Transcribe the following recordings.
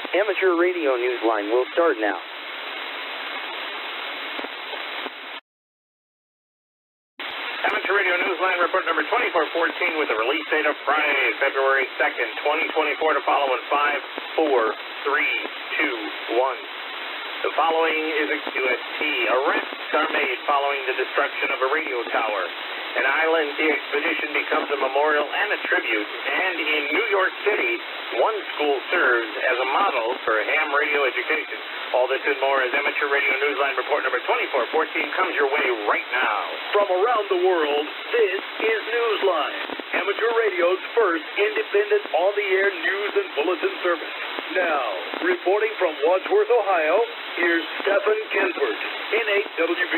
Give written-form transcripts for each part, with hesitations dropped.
Amateur radio newsline will start now. Amateur radio newsline report number 2414 with the release date of Friday, February 2nd, 2024 to follow in 5, 4, 3, 2, 1. The following is a QST. Arrests are made following the destruction of a radio tower. An island expedition becomes a memorial and a tribute. And in New York City, one school serves as a model for ham radio education. All this and more as Amateur Radio Newsline report number 2414 comes your way right now. From around the world, this is Newsline, Amateur Radio's first independent on-the-air news and bulletin service. Now, reporting from Wadsworth, Ohio, here's Stephen Kinsworth, N8WB.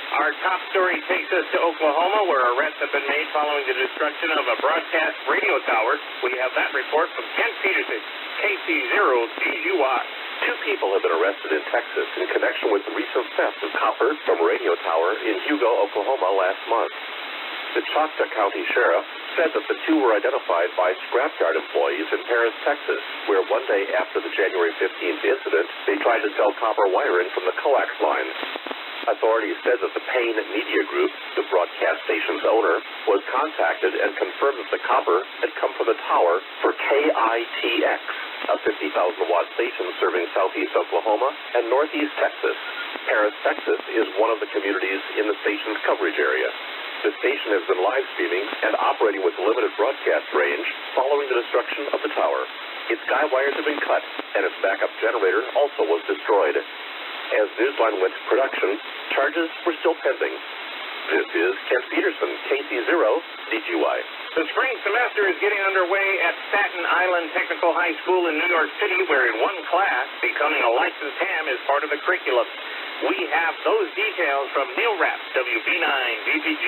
Our top story takes us to Oklahoma, where arrests have been made following the destruction of a broadcast radio tower. We have that report from Kent Peterson, KC0DUI. 2 people have been arrested in Texas in connection with the recent theft of copper from a radio tower in Hugo, Oklahoma last month. The Choctaw County Sheriff said that the 2 were identified by scrapyard employees in Paris, Texas, where one day after the January 15th incident, they tried to sell copper wiring from the coax lines. Authorities said that the Payne Media Group, the broadcast station's owner, was contacted and confirmed that the copper had come from the tower for KITX, a 50,000-watt station serving southeast Oklahoma and northeast Texas. Paris, Texas is one of the communities in the station's coverage area. The station has been live streaming and operating with limited broadcast range following the destruction of the tower. Its guy wires have been cut, and its backup generator also was destroyed. As Newsline went to production, charges were still pending. This is Kent Peterson, KC0DUI. The spring semester is getting underway at Staten Island Technical High School in New York City, where in one class, becoming a licensed ham is part of the curriculum. We have those details from Neil Rapp, WB9BPG.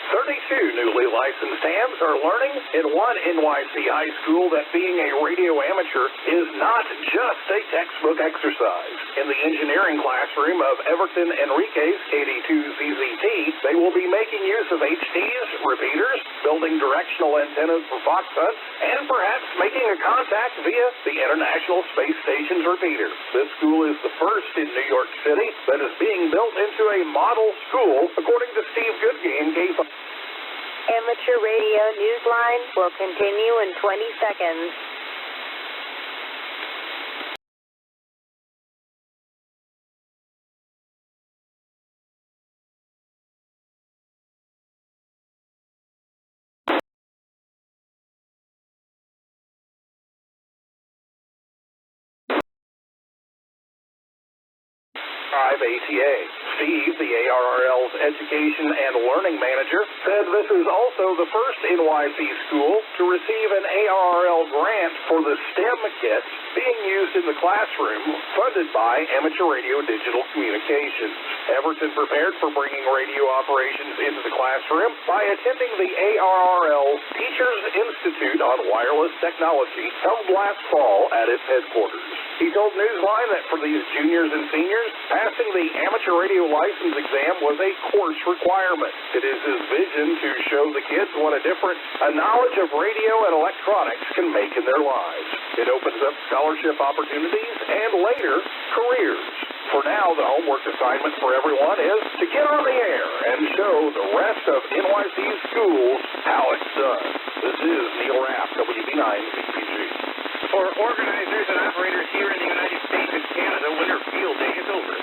32 newly licensed hams are learning in one NYC high school that being a radio amateur is not just a textbook exercise. In the engineering classroom of Everton Enrique's KD2ZZT, they will be making use of HDs, repeaters, building directional antennas for Fox hunts, and perhaps making a contact via the International Space Station's repeater. This school is the first in New York City that is being built into a model school, according to Steve Goodgame, K5. Amateur Radio Newsline will continue in 20 seconds. ATA. Steve, the ARRL's Education and Learning Manager, said this is also the first NYC school to receive an ARRL grant for the STEM kits being used in the classroom, funded by Amateur Radio Digital Communications. Everton prepared for bringing radio operations into the classroom by attending the ARRL's Teachers Institute on Wireless Technology held last fall at its headquarters. He told Newsline that for these juniors and seniors, passing the amateur radio license exam was a course requirement. It is his vision to show the kids what a difference a knowledge of radio and electronics can make in their lives. It opens up scholarship opportunities and later, careers. For now, the homework assignment for everyone is to get on the air and show the rest of NYC's schools how it's done. This is Neil Rapp, WB9BPG. For organizers and operators here in the United States and Canada, Winter Field Day is over.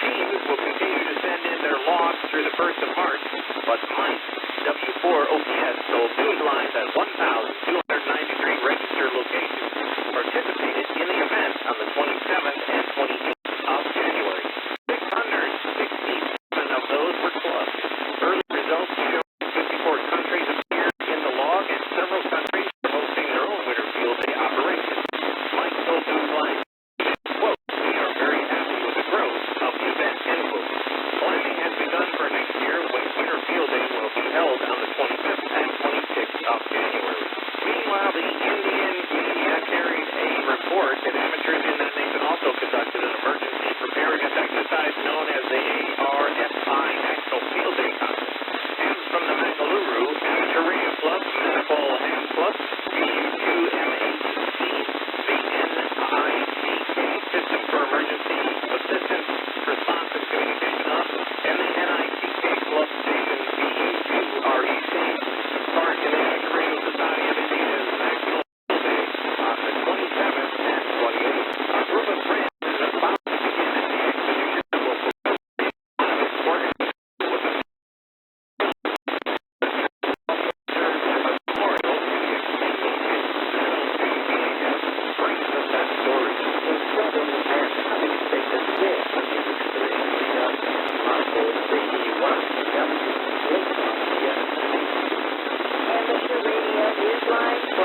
Teams will continue to send in their logs through the 1st of March, but Mike, W4OPS, told Newsline that 1,293 registered locations participated in the event on the 27th and 28th of January. 667 of those were clubs. Early results show 54 countries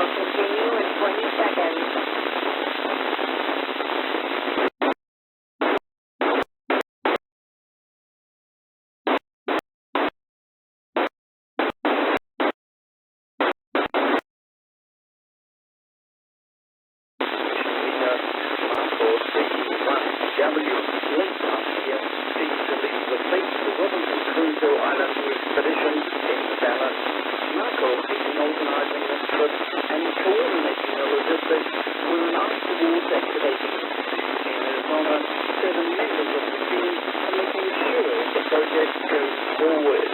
will continue in 20 seconds. Expedition in Dallas. Marco has been organizing this trip and coordinating the logistics with an eye towards activating the in his honor 7 members of the team are making sure the project goes forward.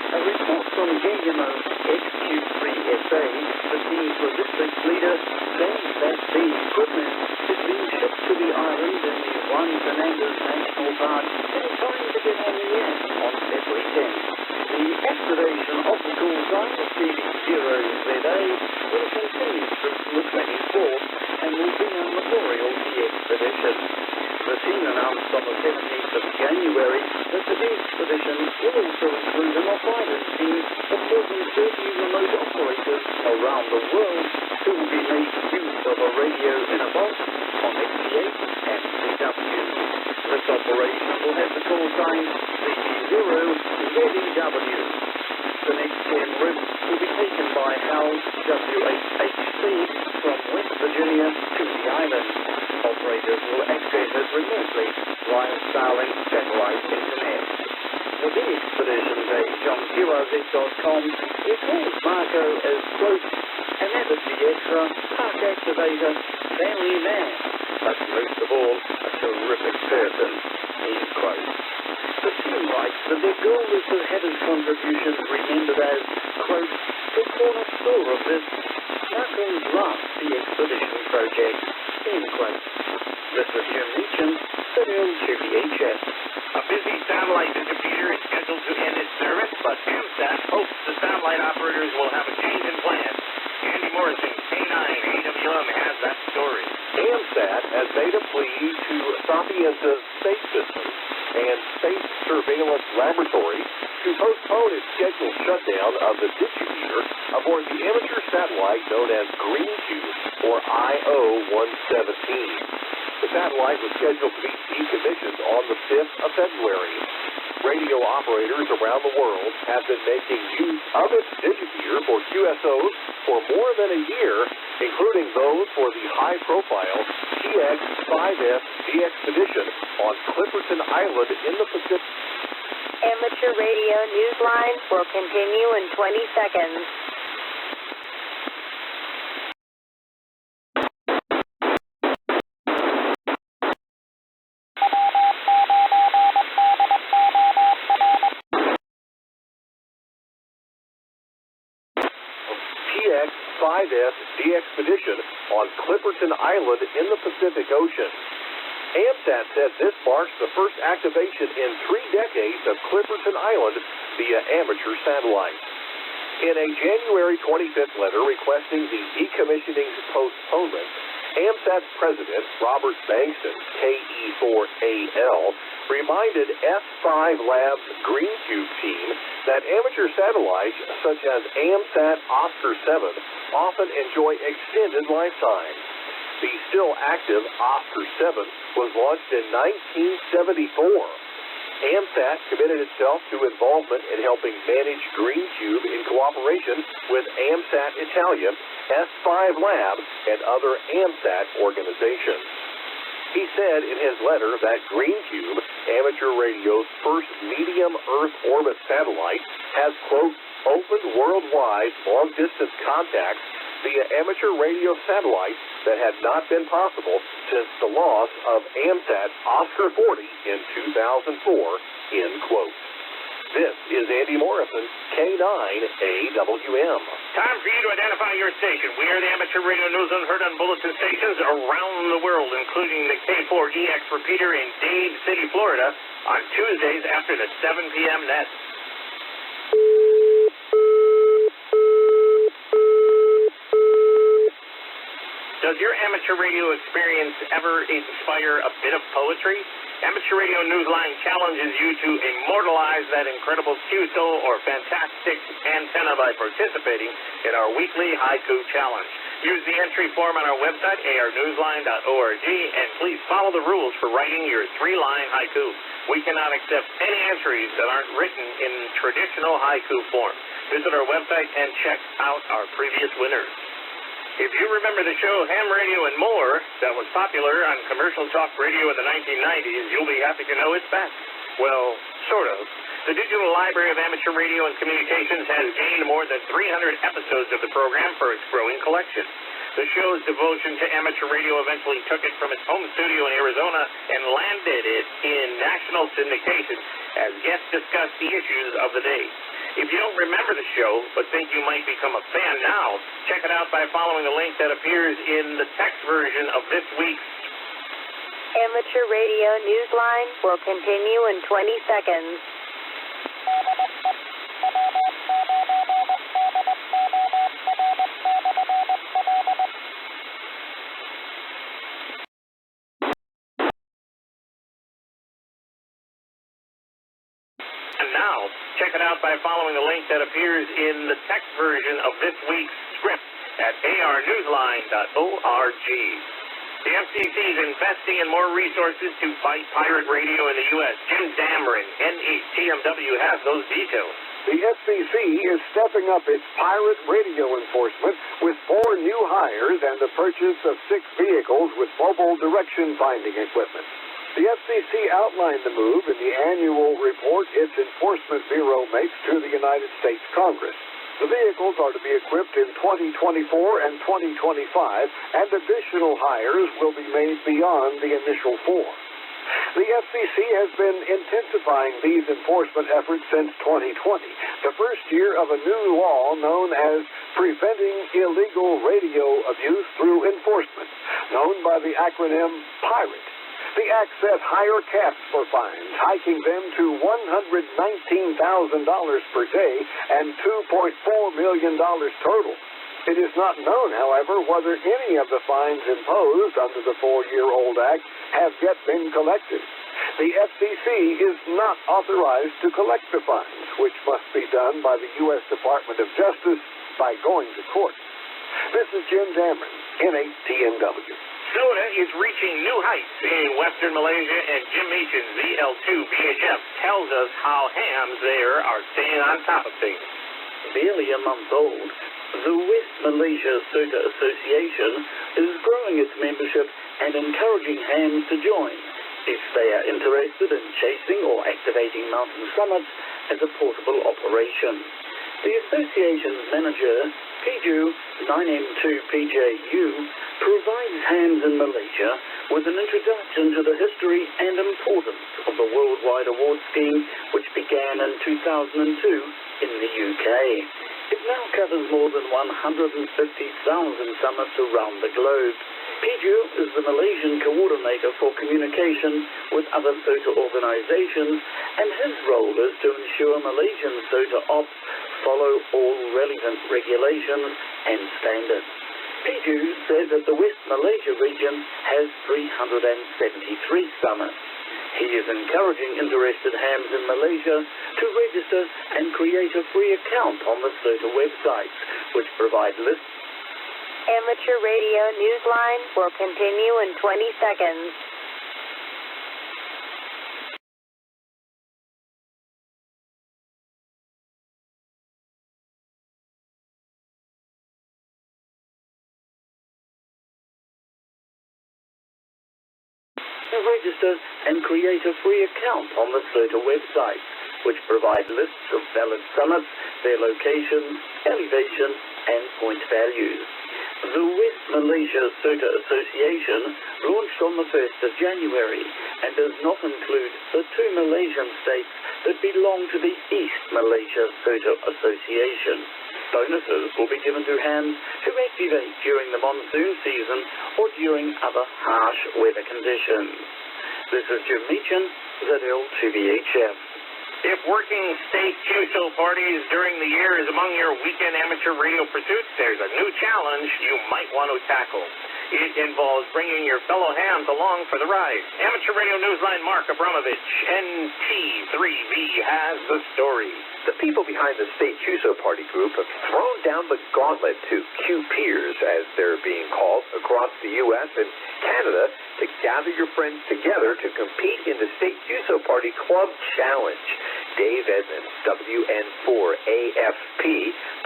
A report from Guillermo XQ3SA, the team's logistics leader, says that the equipment is being shipped to the island in the Juan Fernandez National Park in time to get on the air on February 10th. The activation of the call sign receiving 0ZA will continue through to the 24th and will be a memorial to the expedition. The team announced on the 17th of January that the expedition will also include an off-island team of more than 30 remote operators around the world who will be making use of a radio in a box on XT8 and CW. This operation will have the call sign CG0ZEW. The next 10 routes will be taken by HAL W8HC from West Virginia to the island. Operators will access it remotely via Starlink satellite internet. The expedition page on QRZ.com records Marco as, quote, an avid extra, park activator, family man, but most of all, a terrific person, end quote. The team writes that their goal is to have his contributions remembered as, quote, the cornerstone of this Marco's last expedition project, end quote. This is Jim Meacham, Federal QBHS. A busy satellite distributor is scheduled to end its service, but AMSAT hopes the satellite operators will have a change in plans. Andy Morrison, K9 AWM, has that story. AMSAT has made a plea to Sapienza's Space Systems and Space Surveillance Laboratory to postpone its scheduled shutdown of the distributor aboard the amateur satellite known as GreenCube, or IO-117. The satellite was scheduled to be decommissioned on the 5th of February. Radio operators around the world have been making use of its distributor for QSOs for more than a year, including those for the high-profile TX-5S expedition on Clipperton Island in the Pacific. Amateur radio newsline will continue in 20 seconds. TX-5S expedition on Clipperton Island in the Pacific Ocean. AMSAT said this marks the first activation in 3 decades of Clipperton Island via amateur satellite. In a January 25th letter requesting the decommissioning postponement, AMSAT's president, Robert Bankston, KE4AL, reminded S5 Labs' GreenCube team that amateur satellites such as AMSAT Oscar 7 often enjoy extended lifetimes. The still active Oscar 7 was launched in 1974. AMSAT committed itself to involvement in helping manage GreenCube in cooperation with AMSAT Italia, S5 Lab, and other AMSAT organizations. He said in his letter that GreenCube, amateur radio's first medium Earth orbit satellite, has, quote, opened worldwide long-distance contacts via amateur radio satellites that had not been possible since the loss of AMSAT Oscar 40 in 2004, end quote. This is Andy Morrison, K9 AWM. Time for you to identify your station. We are the amateur radio news unheard on bulletin stations around the world, including the K4EX repeater in Dade City, Florida, on Tuesdays after the 7 p.m. net. Does your amateur radio experience ever inspire a bit of poetry? Amateur Radio Newsline challenges you to immortalize that incredible QSO or fantastic antenna by participating in our weekly haiku challenge. Use the entry form on our website, arnewsline.org, and please follow the rules for writing your 3-line haiku. We cannot accept any entries that aren't written in traditional haiku form. Visit our website and check out our previous winners. If you remember the show Ham Radio and More that was popular on commercial talk radio in the 1990s, you'll be happy to know it's back. Well, sort of. The Digital Library of Amateur Radio and Communications has gained more than 300 episodes of the program for its growing collection. The show's devotion to amateur radio eventually took it from its home studio in Arizona and landed it in national syndication as guests discussed the issues of the day. If you don't remember the show but think you might become a fan now, check it out by following the link that appears in the text version of this week's Amateur Radio Newsline will continue in 20 seconds. And now, check it out by following the link that appears in the text version of this week's script at arnewsline.org. The FCC is investing in more resources to fight pirate radio in the U.S. Jim Dameron, NHTMW, has those details. The FCC is stepping up its pirate radio enforcement with 4 new hires and the purchase of 6 vehicles with mobile direction finding equipment. The FCC outlined the move in the annual report its Enforcement Bureau makes to the United States Congress. The vehicles are to be equipped in 2024 and 2025, and additional hires will be made beyond the initial 4. The FCC has been intensifying these enforcement efforts since 2020, the first year of a new law known as Preventing Illegal Radio Abuse Through Enforcement, known by the acronym PIRATE. The act set higher caps for fines, hiking them to $119,000 per day and $2.4 million total. It is not known, however, whether any of the fines imposed under the 4-year-old act have yet been collected. The FCC is not authorized to collect the fines, which must be done by the U.S. Department of Justice by going to court. This is Jim Dameron, NHTMW. Soda is reaching new heights in Western Malaysia, and Jim Meachin's VL2 VHF tells us how hams there are staying on top of things. Barely a month old, the West Malaysia Soda Association is growing its membership and encouraging hams to join if they are interested in chasing or activating mountain summits as a portable operation. The association's manager, PJU 9M2PJU, provides hams in Malaysia with an introduction to the history and importance of the worldwide award scheme, which began in 2002 in the UK. It now covers more than 150,000 summits around the globe. PJU is the Malaysian coordinator for communication with other SOTA organizations, and his role is to ensure Malaysian SOTA ops follow all relevant regulations and standards. PJU says that the West Malaysia region has 373 summits. He is encouraging interested hams in Malaysia to register and create a free account on the SOTA websites, which provide lists. Amateur Radio Newsline will continue in 20 seconds. To register and create a free account on the SOTA websites, which provide lists of valid summits, their locations, elevation, and point values. The West Malaysia SOTA Association launched on the 1st of January and does not include the 2 Malaysian states that belong to the East Malaysia SOTA Association. Bonuses will be given to hams who activate during the monsoon season or during other harsh weather conditions. This is Jim Meachin, ZL2VHF. If working state QSO parties during the year is among your weekend amateur radio pursuits, there's a new challenge you might want to tackle. It involves bringing your fellow hams along for the ride. Amateur Radio Newsline Mark Abramovich, NT3V, has the story. The people behind the State CUSO Party group have thrown down the gauntlet to Q-peers, as they're being called, across the U.S. and Canada to gather your friends together to compete in the State CUSO Party Club Challenge. Dave Edmonds, WN4AFP,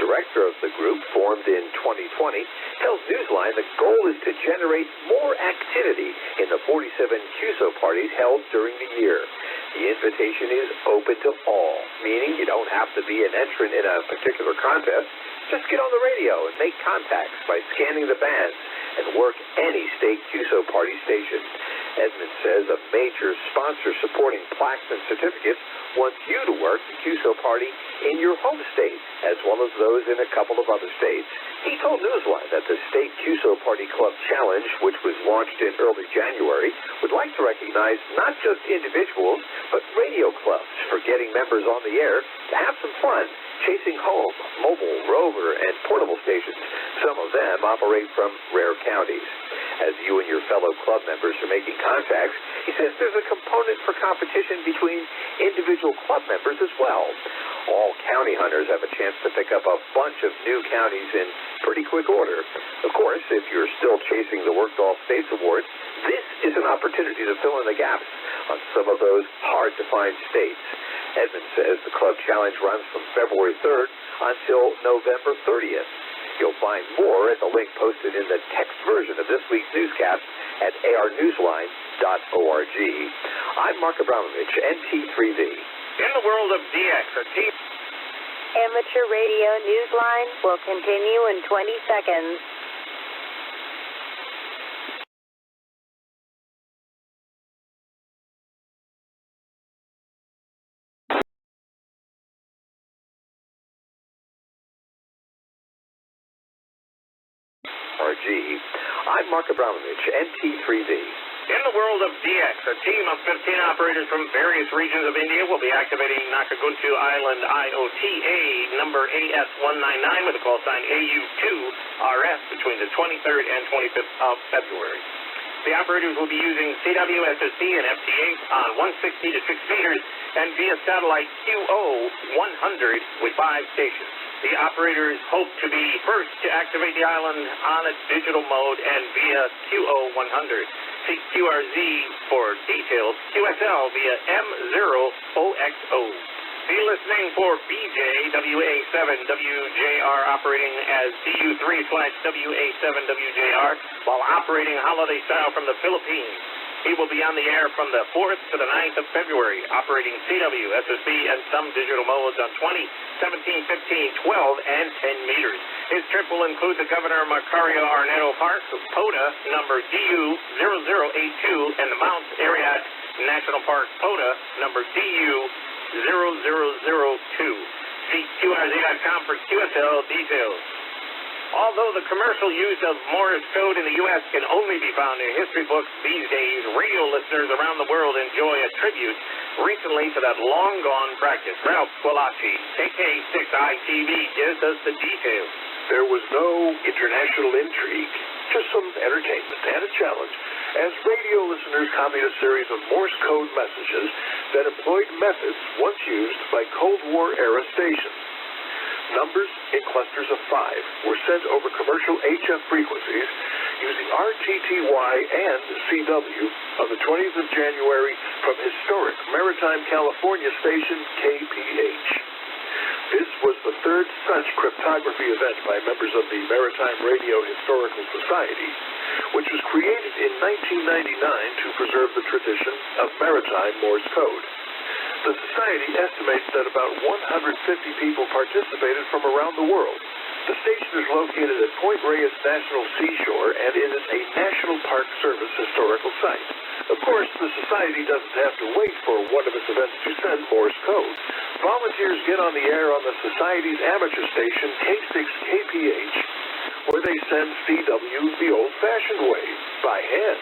director of the group, formed in 2020, tells Newsline the goal is to generate more activity in the 47 CUSO parties held during the year. The invitation is open to all, meaning you don't have to be an entrant in a particular contest. Just get on the radio and make contacts by scanning the bands and work any state CUSO party station. Edmonds says a major sponsor supporting plaques and certificates wants you to work the CUSO party in your home state, as well as those in a couple of other states. He told Newsline that the State CUSO Party Club Challenge, which was launched in early January, would like to recognize not just individuals, but radio clubs for getting members on the air to have some fun chasing home mobile, rover, and portable stations. Some of them operate from rare counties. As you and your fellow club members are making contacts, he says there's a component for competition between individual club members as well. All county hunters have a chance to pick up a bunch of new counties in pretty quick order. Of course, if you're still chasing the Worked All States Awards, this is an opportunity to fill in the gaps on some of those hard-to-find states. Edmonds says the Club Challenge runs from February 3rd until November 30th. You'll find more at the link posted in the text version of this week's newscast at arnewsline.org. I'm Mark Abramovich, NT3V. In the world of DX, a team... Amateur Radio Newsline will continue in 20 seconds. I'm Mark Abramovich, NT3V. In the world of DX, a team of 15 operators from various regions of India will be activating Nakaguntu Island IOTA number AS199 with a call sign AU2RS between the 23rd and 25th of February. The operators will be using CW, SSB, and FTA on 160 to 6 meters and via satellite QO100 with 5 stations. The operators hope to be first to activate the island on a digital mode and via QO100. See QRZ for details, QSL via M0OXO. Be listening for BJWA7WJR operating as DU3/WA7WJR while operating holiday style from the Philippines. He will be on the air from the 4th to the 9th of February, operating CW, SSB, and some digital modes on 20, 17, 15, 12, and 10 meters. His trip will include the Governor Macario Arnedo Park, POTA number DU0082, and the Mount Arrowhead National Park, POTA number DU0002. See QRZ.com for QSL details. Although the commercial use of Morse code in the U.S. can only be found in history books these days, radio listeners around the world enjoy a tribute recently to that long-gone practice. Ralph Squillaci, KK6ITV, gives us the details. There was no international intrigue, just some entertainment and a challenge, as radio listeners copied a series of Morse code messages that employed methods once used by Cold War-era stations. Numbers in clusters of 5 were sent over commercial HF frequencies using RTTY and CW on the 20th of January from historic Maritime California station KPH. This was the third such cryptography event by members of the Maritime Radio Historical Society, which was created in 1999 to preserve the tradition of maritime Morse code. The Society estimates that about 150 people participated from around the world. The station is located at Point Reyes National Seashore and is a National Park Service historical site. Of course, the Society doesn't have to wait for one of its events to send Morse code. Volunteers get on the air on the Society's amateur station, K6KPH, where they send CW the old-fashioned way, by hand.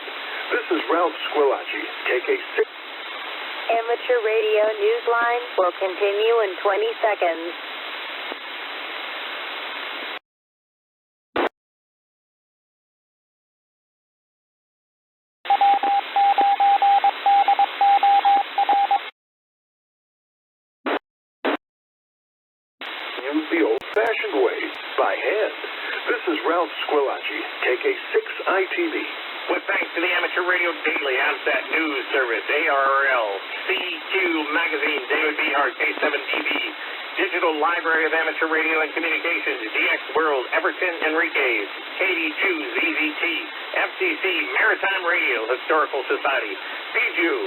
This is Ralph Squillaci, KK6. Amateur Radio Newsline will continue in 20 seconds. South Squillace, KK6ITV. With thanks to the Amateur Radio Daily AMSAT News Service, ARRL, CQ Magazine, David B. Hart, K7TV, Digital Library of Amateur Radio and Communications, DX World, Everton Enriquez, KD2 ZZT, FCC Maritime Radio Historical Society, PJU,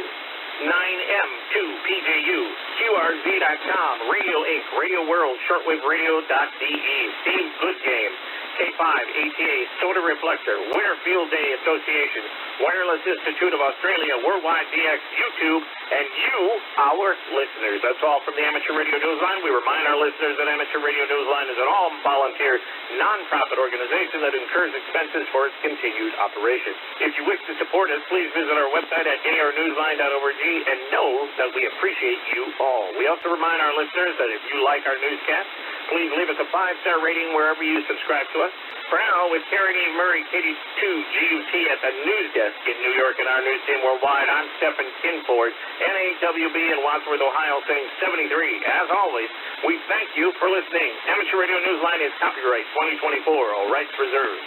9M2 PJU, QRZ.com, Radio Inc., Radio World, ShortwaveRadio.de, Steve Goodgame, K5 ATA, Soda Reflector, Winterfield Day Association, Wireless Institute of Australia, Worldwide DX, YouTube, and you, our listeners. That's all from the Amateur Radio Newsline. We remind our listeners that Amateur Radio Newsline is an all-volunteer, non-profit organization that incurs expenses for its continued operation. If you wish to support us, please visit our website at arnewsline.org and know that we appreciate you all. We also remind our listeners that if you like our newscast, please leave us a 5-star rating wherever you subscribe to us. For now, with Karen Eve Murray, KD2 GUT at the news desk in New York and our news team worldwide, I'm Stephen Kinford, NAWB in Wadsworth, Ohio, saying 73. As always, we thank you for listening. Amateur Radio Newsline is copyright 2024, all rights reserved.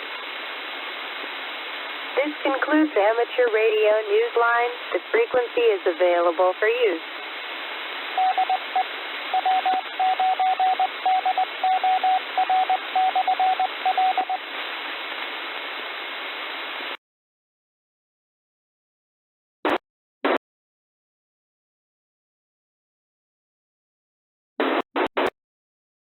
This concludes Amateur Radio Newsline. The frequency is available for use.